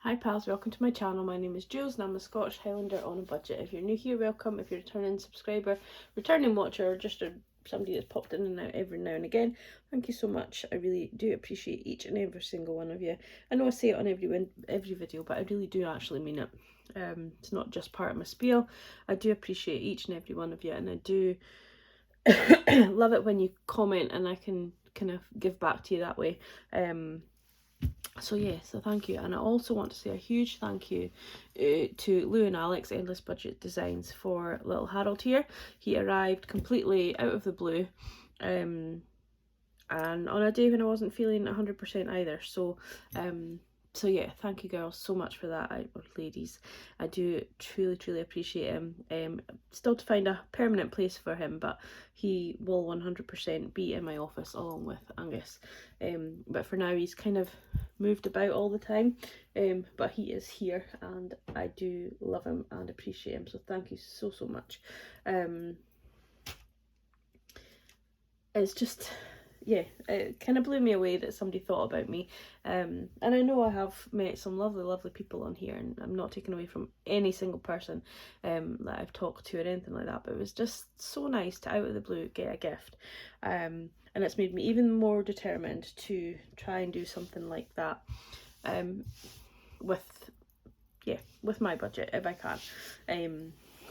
Hi pals, welcome to my channel. My name is Julz and I'm a Scottish Highlander on a budget. If you're new here, welcome. If you're a returning subscriber, returning watcher, or just somebody that's popped in and out every now and again, thank you so much. I really do appreciate each and every single one of you. I know I say it on every video, but I really do actually mean it. It's not just part of my spiel. I do appreciate each and every one of you, and I do love it when you comment and I can kind of give back to you that way. So thank you. And I also want to say a huge thank you to Lou and Alex, Endless Budget Designs, for little Harold here. He arrived completely out of the blue and on a day when I wasn't feeling 100% either. So yeah, thank you girls so much for that, or ladies. I do truly appreciate him. Still to find a permanent place for him, but he will 100% be in my office along with Angus. But for now he's kind of moved about all the time, but he is here and I do love him and appreciate him, so thank you so much. It's just, yeah, it kind of blew me away that somebody thought about me, and I know I have met some lovely people on here, and I'm not taking away from any single person that I've talked to or anything like that, but it was just so nice to out of the blue get a gift, and it's made me even more determined to try and do something like that with my budget if I can,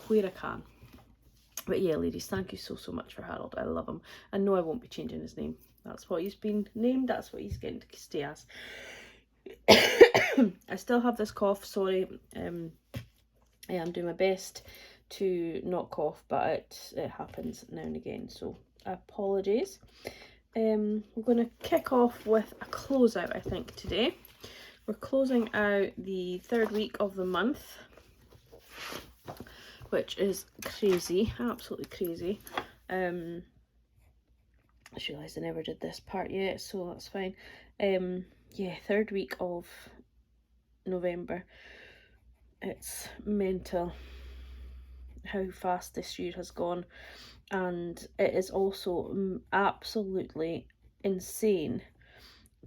where I can. But yeah, ladies, thank you so much for Harold. I love him. I know I won't be changing his name. That's what he's been named. That's what he's getting to stay as. I still have this cough, sorry. I am doing my best to not cough, but it happens now and again, so apologies. We're going to kick off with a closeout, I think, today. We're closing out the third week of the month, which is crazy, absolutely crazy. I just realised I never did this part yet, so that's fine. Yeah, third week of November. It's mental how fast this year has gone, and it is also absolutely insane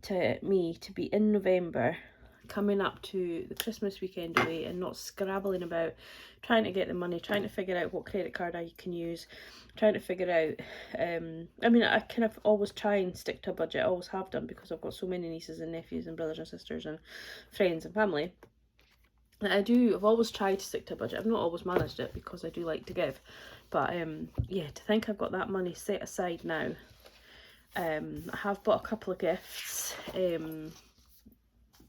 to me to be in November, coming up to the Christmas weekend away, and not scrabbling about trying to get the money, trying to figure out what credit card I can use, trying to figure out I mean, I kind of always try and stick to a budget. I always have done, because I've got so many nieces and nephews and brothers and sisters and friends and family that I've always tried to stick to a budget. I've not always managed it, because I do like to give, but yeah, to think I've got that money set aside now. I have bought a couple of gifts,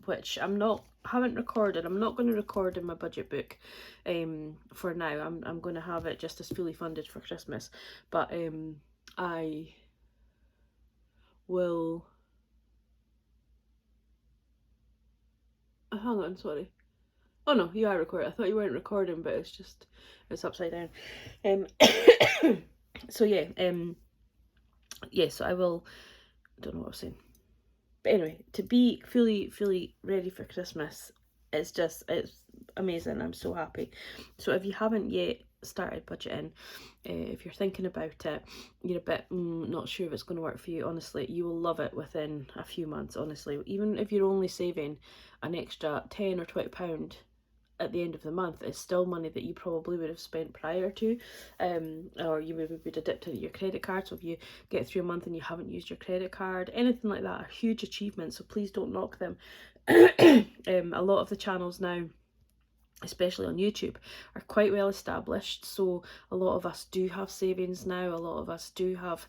which haven't recorded. I'm not going to record in my budget book for now. I'm going to have it just as fully funded for Christmas, but I will hang on, sorry. Oh no, you are recording. I thought you weren't recording, but it's upside down. So yeah, so I will, I don't know what I was saying. But anyway, to be fully ready for Christmas, it's amazing. I'm so happy. So if you haven't yet started budgeting, if you're thinking about it, you're a bit not sure if it's going to work for you, honestly, you will love it within a few months, honestly. Even if you're only saving an extra £10 or £20 at the end of the month, it's still money that you probably would have spent prior to, or you maybe would have dipped into your credit card. So if you get through a month and you haven't used your credit card, anything like that are huge achievements, so please don't knock them. A lot of the channels now, especially on YouTube, are quite well established, so a lot of us do have savings now. A lot of us do have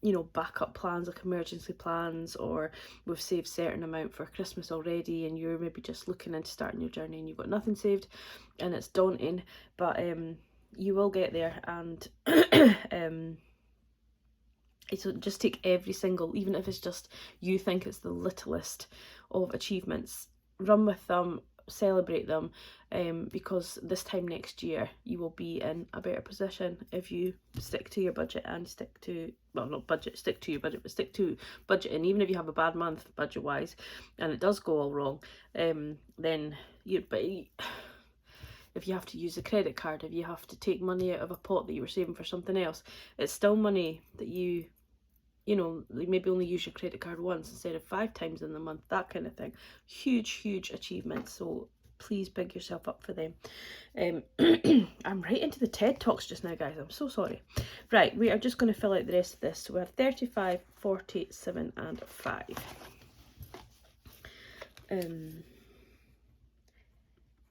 you know, backup plans, like emergency plans, or we've saved certain amount for Christmas already, and you're maybe just looking into starting your journey and you've got nothing saved, and it's daunting, but you will get there. And so just take every single, even if it's just you think it's the littlest of achievements, run with them, celebrate them, because this time next year you will be in a better position if you stick to your budget and stick to your budget, but stick to budgeting. Even if you have a bad month budget wise and it does go all wrong, then if you have to use a credit card, if you have to take money out of a pot that you were saving for something else, it's still money that you you know, maybe only use your credit card once instead of 5 times in the month, that kind of thing. Huge achievements. So please big yourself up for them. I'm right into the TED Talks just now, guys. I'm so sorry. Right, we are just going to fill out the rest of this. So we have 35, 40, 7 and 5.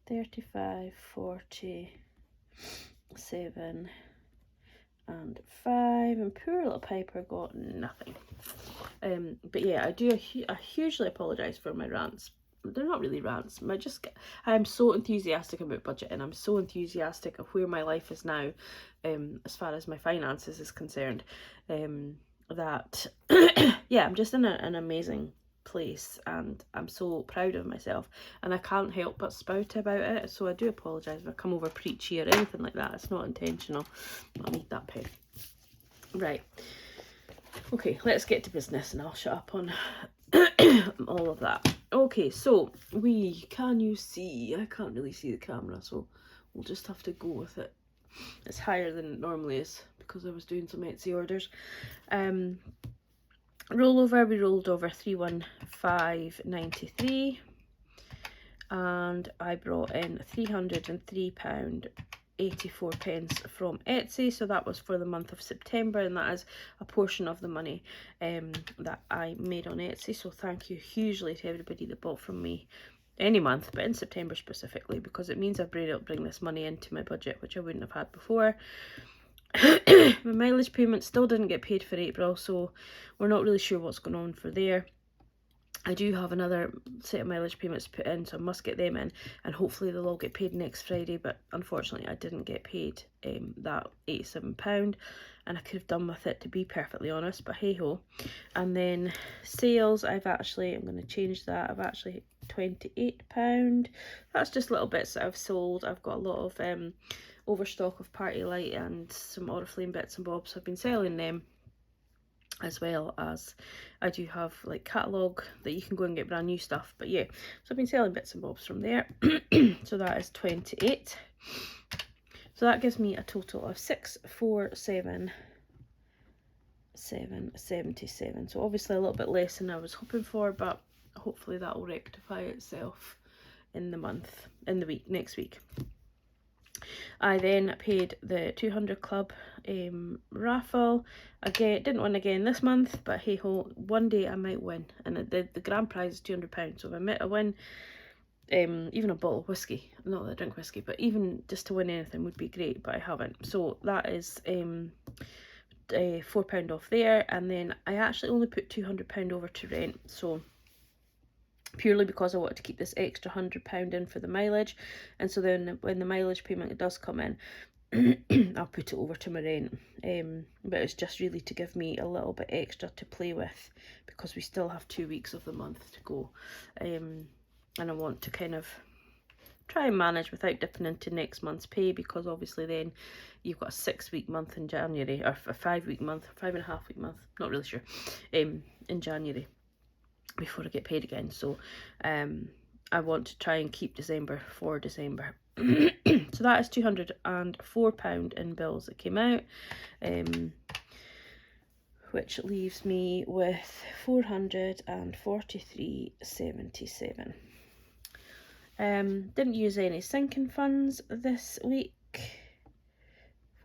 35, 40, 7 and 5, and poor little Piper got nothing. But yeah, I hugely apologise for my rants. They're not really rants. I'm so enthusiastic about budgeting. I'm so enthusiastic of where my life is now, as far as my finances is concerned, that yeah, I'm just in an amazing place, and I'm so proud of myself, and I can't help but spout about it. So I do apologise if I come over preachy or anything like that. It's not intentional. I'll need that pen. Right, okay, let's get to business, and I'll shut up on all of that. Okay, so can you see? I can't really see the camera, so we'll just have to go with it. It's higher than it normally is because I was doing some Etsy orders. Rollover, we rolled over 315.93, and I brought in £303.84 from Etsy. So that was for the month of September, and that is a portion of the money that I made on Etsy. So thank you hugely to everybody that bought from me any month, but in September specifically, because it means I've been able to bring this money into my budget, which I wouldn't have had before. My mileage payment still didn't get paid for April, so we're not really sure what's going on for there. I do have another set of mileage payments to put in, so I must get them in, and hopefully they'll all get paid next Friday. But unfortunately I didn't get paid that £87, and I could have done with it, to be perfectly honest, but hey ho. And then sales, I'm going to change that. I've actually £28. That's just little bits that I've sold. I've got a lot of overstock of Party Light and some Oriflame bits and bobs, so I've been selling them, as well as I do have like catalogue that you can go and get brand new stuff. But yeah, so I've been selling bits and bobs from there. So that is 28. So that gives me a total of 647.77. So obviously a little bit less than I was hoping for, but hopefully that will rectify itself in the week, next week. I then paid the 200 Club raffle. Again, didn't win again this month, but hey ho, one day I might win. And the grand prize is £200. So if I win even a bottle of whiskey, not that I drink whiskey, but even just to win anything would be great, but I haven't. So that is £4 off there. And then I actually only put £200 over to rent, so purely because I wanted to keep this extra £100 in for the mileage. And so then when the mileage payment does come in, I'll put it over to my rent. But it's just really to give me a little bit extra to play with, because we still have 2 weeks of the month to go. And I want to kind of try and manage without dipping into next month's pay, because obviously then you've got a 6-week month in January, or a 5-week month, 5.5-week month, not really sure, in January, before I get paid again. So I want to try and keep December for December. So that is £204 in bills that came out, which leaves me with £443.77. Didn't use any sinking funds this week.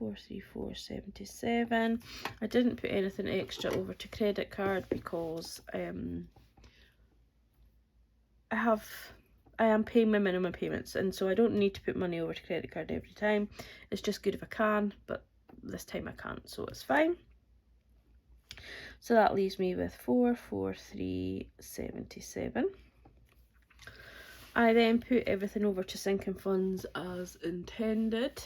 434.77. I didn't put anything extra over to credit card because I am paying my minimum payments, and so I don't need to put money over to credit card every time. It's just good if I can, but this time I can't, so it's fine. So that leaves me with 443.77. I then put everything over to sinking funds as intended.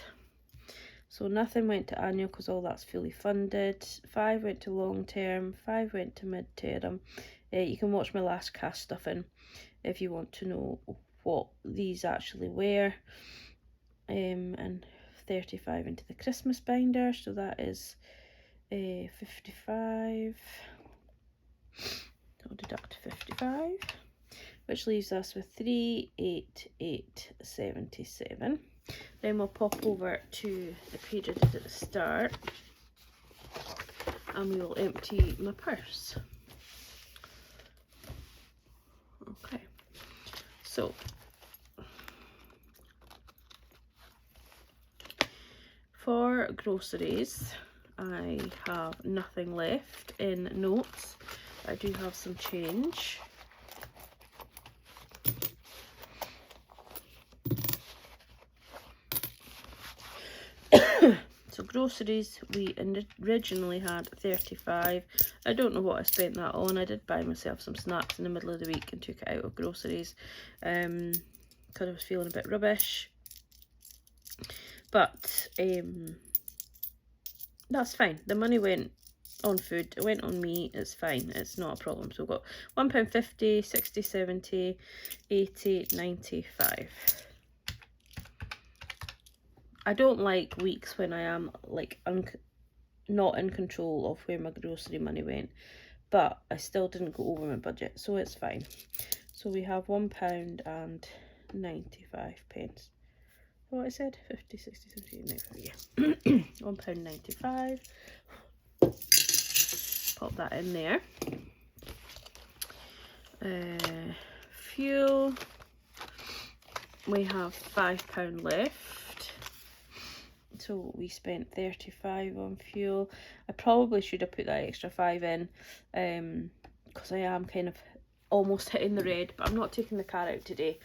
So nothing went to annual because all that's fully funded. 5 went to long term, 5 went to mid term. You can watch my last cash stuffing if you want to know what these actually were. And 35 into the Christmas binder, so that is 55. I'll deduct 55, which leaves us with 388.77. Then we'll pop over to the page I did at the start, and we will empty my purse. Okay, so for groceries, I have nothing left in notes. I do have some change. So groceries, we originally had 35. I don't know what I spent that on. I did buy myself some snacks in the middle of the week and took it out of groceries because I was feeling a bit rubbish. But that's fine. The money went on food, it went on me, it's fine, it's not a problem. So we've got £1.50, 60, 70, 80, 95. I don't like weeks when I am like not in control of where my grocery money went, but I still didn't go over my budget, so it's fine. So we have £1 and 95 pence. What I said? 50, 60, 70, 95, yeah. £1.95. Pop that in there. Fuel. We have £5 left. So we spent 35 on fuel. I probably should have put that extra 5 in because I am kind of almost hitting the red, but I'm not taking the car out today.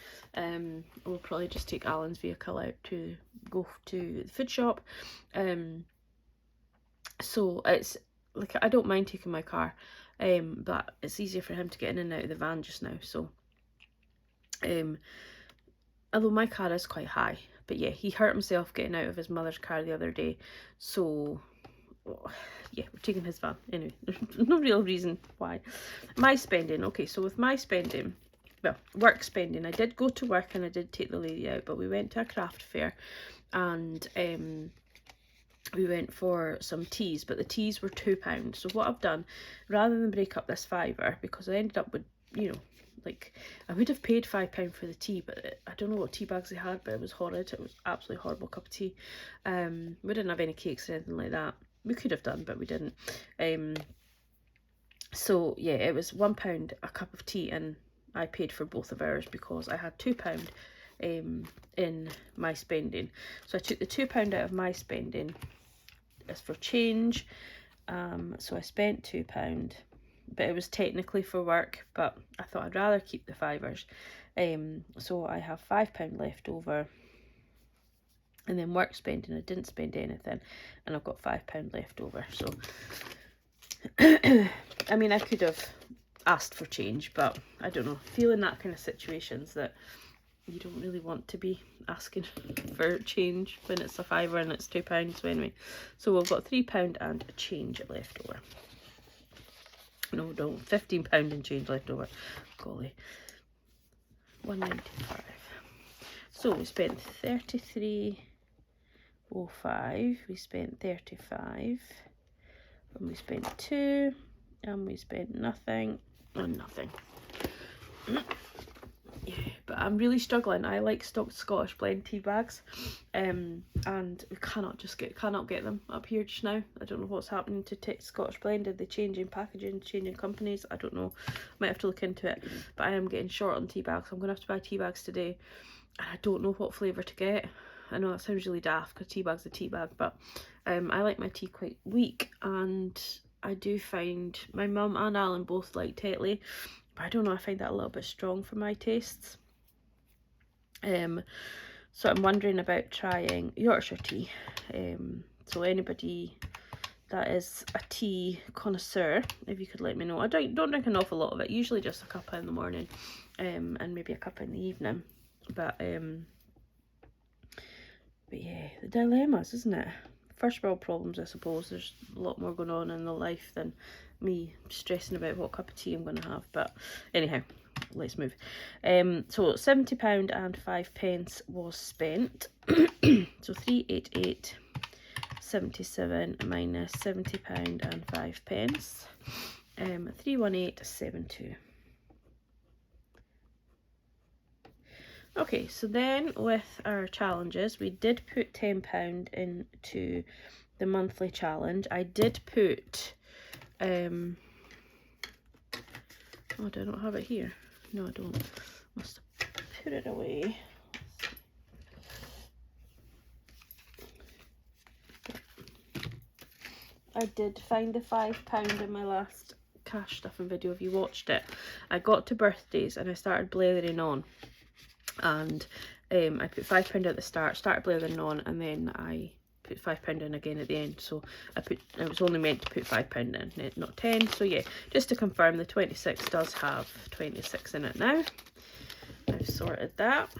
We'll probably just take Alan's vehicle out to go to the food shop. So it's like, I don't mind taking my car, but it's easier for him to get in and out of the van just now. So although my car is quite high, but yeah, he hurt himself getting out of his mother's car the other day, so yeah, we're taking his van. Anyway, there's no real reason why. My spending, okay, so with my spending, well, work spending, I did go to work and I did take the lady out, but we went to a craft fair and we went for some teas, but the teas were £2. So what I've done, rather than break up this £5, because I ended up with, you know, like, I would have paid £5 for the tea, but I don't know what tea bags they had, but it was horrid. It was absolutely horrible cup of tea. We didn't have any cakes or anything like that. We could have done, but we didn't. So yeah, it was £1 a cup of tea, and I paid for both of ours because I had £2 in my spending. So I took the £2 out of my spending as for change. So I spent £2. But it was technically for work, but I thought I'd rather keep the £5. So I have £5 left over, and then work spending, I didn't spend anything, and I've got £5 left over. So I mean, I could have asked for change, but I don't know, feeling that kind of situations that you don't really want to be asking for change when it's a £5 and it's £2. So anyway, so we've got £3 and change left over. No, £15 and change left over. Golly. £1.95. So we spent 33.05. We spent 35. And we spent 2. And we spent nothing. And nothing. Yeah, but I'm really struggling. I like Scottish blend tea bags, and we cannot get them up here just now. I don't know what's happening to Scottish blend. Are they changing packaging, changing companies? I don't know. Might have to look into it. But I am getting short on tea bags. I'm gonna have to buy tea bags today, and I don't know what flavour to get. I know that sounds really daft because tea bag's a tea bag, but I like my tea quite weak, and I do find my mum and Alan both like Tetley. But I don't know, I find that a little bit strong for my tastes. So I'm wondering about trying Yorkshire tea. So anybody that is a tea connoisseur, if you could let me know. I don't drink an awful lot of it, usually just a cuppa in the morning, and maybe a cuppa in the evening. But yeah, the dilemmas, isn't it? First world problems, I suppose. There's a lot more going on in the life than me stressing about what cup of tea I'm going to have. But anyhow, let's move. So £70 and 5 pence was spent. So 388.77 minus £70 and 5 pence. 318.72. Okay, so then with our challenges, we did put £10 into the monthly challenge. I did put Oh, do I not have it here? No, I don't. Must have put it away. I did find the £5 in my last cash stuffing video if you watched it. I got to birthdays and I started blathering on, and I put £5 at the start, started blathering on, and then I put £5 in again at the end. So I was only meant to put £5 in, not 10. So yeah, just to confirm, the 26 does have 26 in it now. I've sorted that.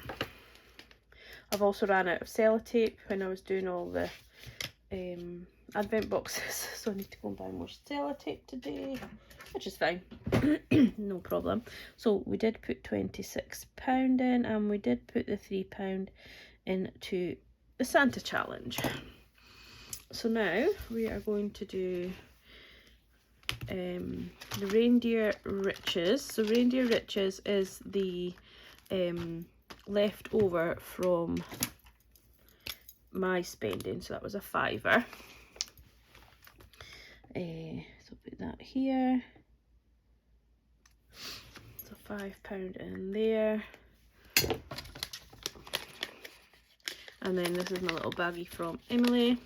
I've also ran out of sellotape when I was doing all the advent boxes, so I need to go and buy more sellotape today, which is fine. No problem. So we did put £26 in, and we did put the £3 into the Santa challenge. So now we are going to do the reindeer riches. So reindeer riches is the leftover from my spending, so that was a £5. So put that here. So £5 in there. And then this is my little baggie from Emily.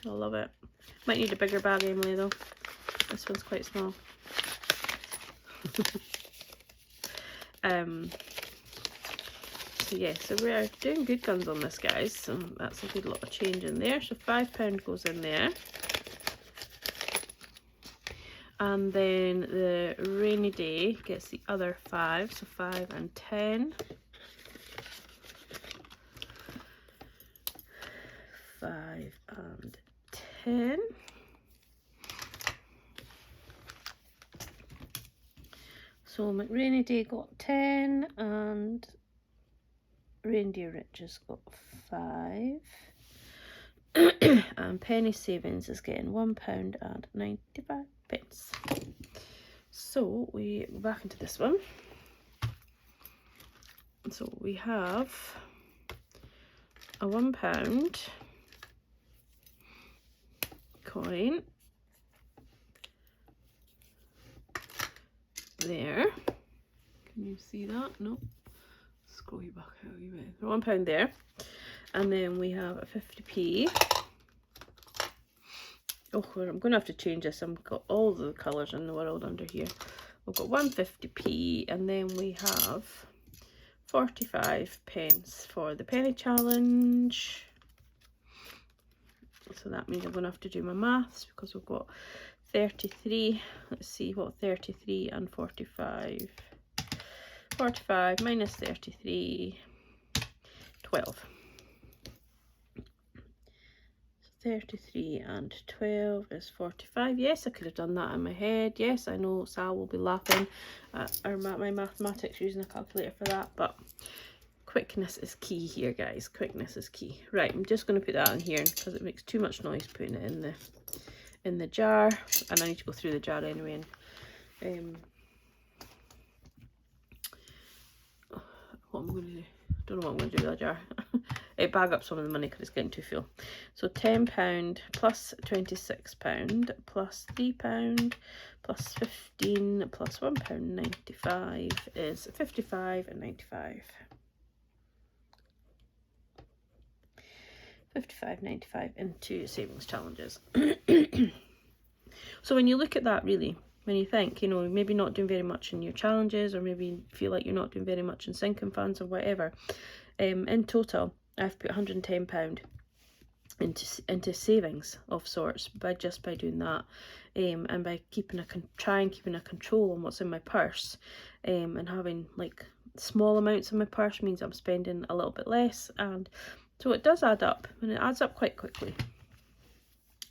I love it. Might need a bigger bag, Emily, though. This one's quite small. So yeah, so we're doing good guns on this, guys. So that's a good lot of change in there. So £5 goes in there. And then the rainy day gets the other 5, so 5 and 10. 5 and 10. So rainy day got 10, and reindeer riches got 5. And penny savings is getting £1.95. So we go back into this one. So we have a £1 coin there. Can you see that? No. Scroll you back out a wee bit. £1 there. And then we have a 50p. Oh, I'm going to have to change this. I've got all the colours in the world under here. We've got 150p, and then we have 45p for the penny challenge. So that means I'm going to have to do my maths, because we've got 33. Let's see what 33 and 45. 45 minus 33, 12. 33 and 12 is 45. Yes, I could have done that in my head. Yes, I know Sal will be laughing at my mathematics using a calculator for that, but quickness is key here, guys. Quickness is key. Right, I'm just going to put that in here because it makes too much noise putting it in the jar, and I need to go through the jar anyway. And what I'm going to do, don't know what I'm going to do with that jar. Bag up some of the money because it's getting too full. So £10 plus £26 plus £3 plus 15 plus £1.95 is 55 and 95. 55.95 into savings challenges. So when you look at that, really, when you think, you know, maybe not doing very much in your challenges, or maybe you feel like you're not doing very much in sinking funds or whatever, in total I've put £110 into savings of sorts by doing that, and by keeping a control on what's in my purse, and having like small amounts in my purse means I'm spending a little bit less, and so it does add up, and it adds up quite quickly.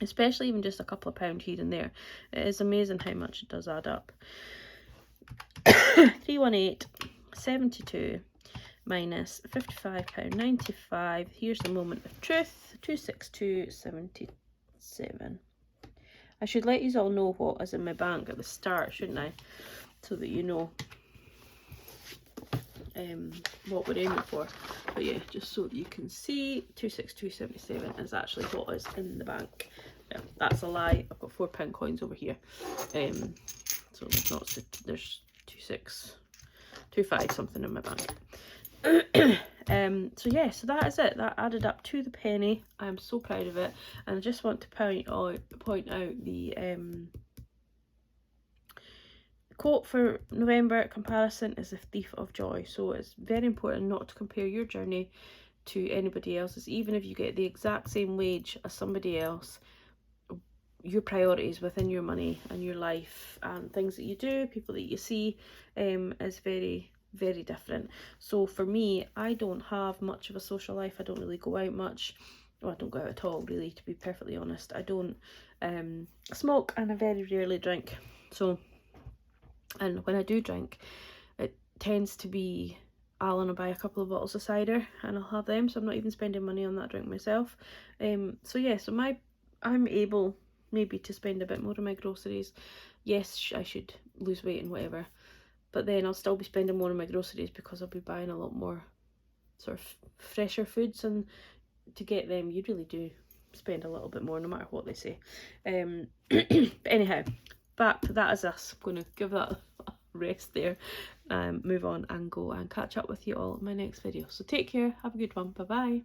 Especially even just a couple of pounds here and there. It is amazing how much it does add up. 318.72 minus £55.95. Here's the moment of truth. 262.77. I should let you all know what is in my bank at the start, shouldn't I? So that you know what we're aiming for. But yeah, just so that you can see, 262.77 is actually what is in the bank Yeah, that's a lie. I've got £4 coins over here. So there's not, there's 2, 6, 2, 5 something in my bank. So yeah, so that is it. That added up to the penny. I'm so proud of it, and I just want to point out the quote for November comparison is the thief of joy. So it's very important not to compare your journey to anybody else's. Even if you get the exact same wage as somebody else, your priorities within your money and your life and things that you do, people that you see, is very, very different. So for me, I don't have much of a social life. I don't really go out much. Well, I don't go out at all, really, to be perfectly honest. I don't smoke, and I very rarely drink. So, and when I do drink, it tends to be Alan will buy a couple of bottles of cider and I'll have them, so I'm not even spending money on that drink myself. So yeah, so I'm able maybe to spend a bit more on my groceries. Yes, I should lose weight and whatever, but then I'll still be spending more on my groceries because I'll be buying a lot more sort of fresher foods, and to get them you really do spend a little bit more no matter what they say. But anyhow, back to that is us. I'm going to give that a rest there, move on and go and catch up with you all in my next video. So take care, have a good one, bye bye.